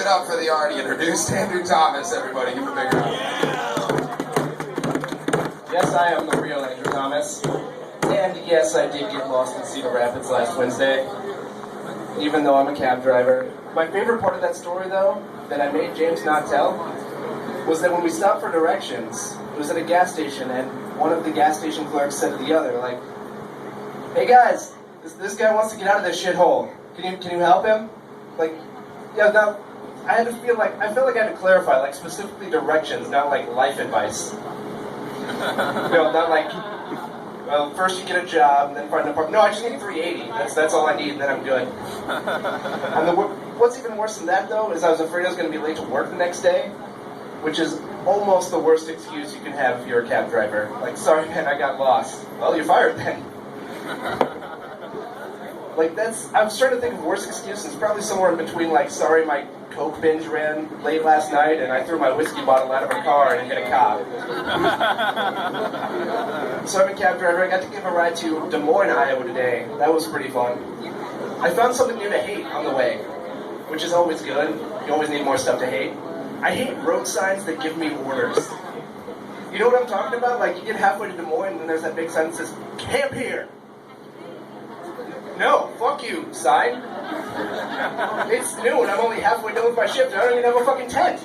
up for the already introduced Andrew Thomas, everybody. Give him a big round. Yes, I am the real Andrew Thomas. And yes, I did get lost in Cedar Rapids last Wednesday, even though I'm a cab driver. My favorite part of that story, though, that I made James not tell, was that when we stopped for directions, it was at a gas station, and one of the gas station clerks said to the other, like, "Hey guys, this guy wants to get out of this shithole. Can you help him?" Like, yeah, now, I felt like I had to clarify, like, specifically directions, not like life advice. Not like, well, first you get a job, and then find an apartment. No, I just need 380. That's all I need, and then I'm good. And what's even worse than that, though, is I was afraid I was going to be late to work the next day, which is almost the worst excuse you can have if you're a cab driver. Like, sorry, man, I got lost. Well, you're fired then. Like, I was trying to think of worse excuses, probably somewhere in between, like, sorry, my Coke binge ran late last night and I threw my whiskey bottle out of a car and hit a cop. So I'm a cab driver. I got to give a ride to Des Moines, Iowa today. That was pretty fun. I found something new to hate on the way, which is always good. You always need more stuff to hate. I hate road signs that give me orders. You know what I'm talking about? Like, you get halfway to Des Moines and there's that big sign that says, "Camp here." No, fuck you, sign. It's noon, I'm only halfway done with my shift, and I don't even have a fucking tent.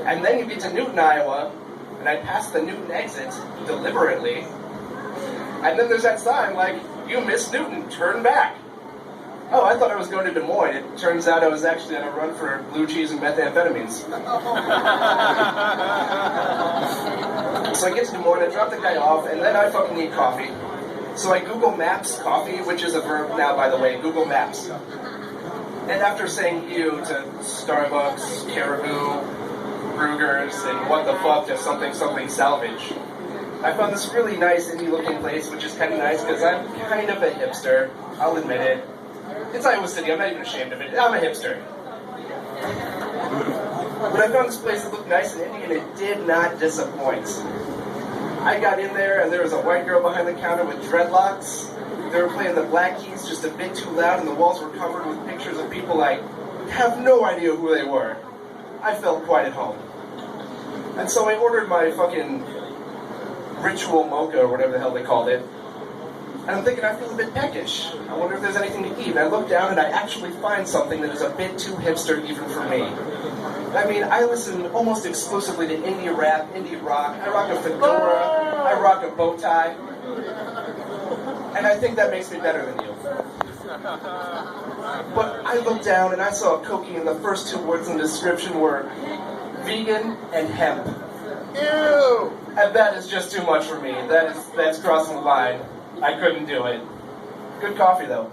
And then you get to Newton, Iowa, and I pass the Newton exit deliberately, and then there's that sign like, "You missed Newton, turn back." Oh, I thought I was going to Des Moines. It turns out I was actually on a run for blue cheese and methamphetamines. So I get to Des Moines, I drop the guy off, and then I fucking need coffee. So I Google Maps coffee, which is a verb now, by the way, Google Maps. And after saying ew to Starbucks, Caribou, Brugger's, and what the fuck to something salvage, I found this really nice indie-looking place, which is kind of nice because I'm kind of a hipster. I'll admit it. It's Iowa City, I'm not even ashamed of it. I'm a hipster. But I found this place that looked nice and indie, and it did not disappoint. I got in there, and there was a white girl behind the counter with dreadlocks. They were playing the Black Keys just a bit too loud, and the walls were covered with pictures of people I have no idea who they were. I felt quite at home. And so I ordered my fucking ritual mocha, or whatever the hell they called it. And I'm thinking, I feel a bit peckish. I wonder if there's anything to eat. And I look down, and I actually find something that is a bit too hipster even for me. I mean, I listen almost exclusively to indie rap, indie rock. I rock a fedora. I rock a bow tie. And I think that makes me better than you. But I looked down and I saw a Cokie, and the first two words in the description were vegan and hemp. Ew! And that is just too much for me. That's crossing the line. I couldn't do it. Good coffee, though.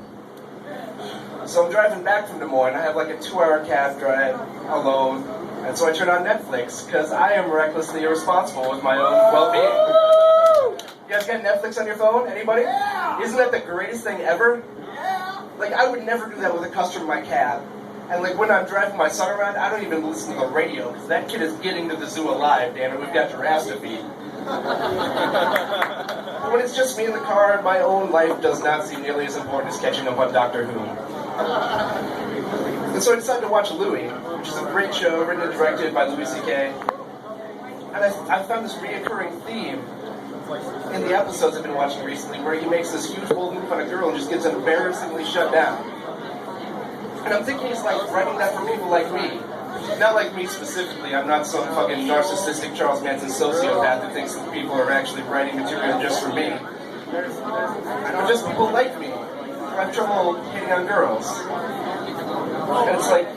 So I'm driving back from Des Moines. I have like a 2-hour cab drive alone. And so I turn on Netflix, because I am recklessly irresponsible with my own well-being. You guys got Netflix on your phone? Anybody? Yeah. Isn't that the greatest thing ever? Yeah. Like, I would never do that with a customer in my cab. And like, when I'm driving my son around, I don't even listen to the radio, because that kid is getting to the zoo alive, damn it. We've got giraffes to feed. When it's just me in the car, my own life does not seem nearly as important as catching up on Doctor Who. And so I decided to watch Louie, which is a great show written and directed by Louis C.K. And I found this reoccurring theme in the episodes I've been watching recently, where he makes this huge bold move on a girl and just gets embarrassingly shut down. And I'm thinking he's like writing that for people like me. Not like me specifically. I'm not some fucking narcissistic Charles Manson sociopath who thinks that people are actually writing material just for me. Or just people like me who have trouble hitting on girls. And it's like,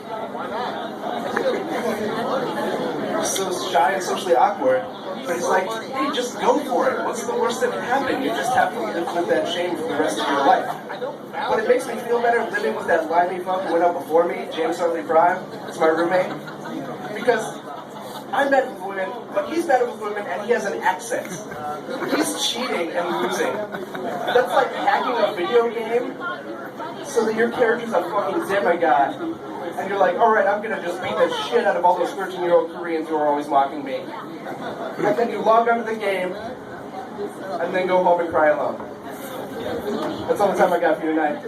so shy and socially awkward. But it's like, hey, just go for it. What's the worst that can happen? You just have to live with that shame for the rest of your life. But it makes me feel better living with that limey fuck who went out before me, James Hartley Prime. It's my roommate. Because I'm better with women, but he's better with women, and he has an accent. He's cheating and losing. That's like hacking a video game so that your character's a fucking demigod. And you're like, alright, I'm gonna just beat the shit out of all those 13-year-old Koreans who are always mocking me. And then you log onto the game, and then go home and cry alone. That's all the time I got for you tonight.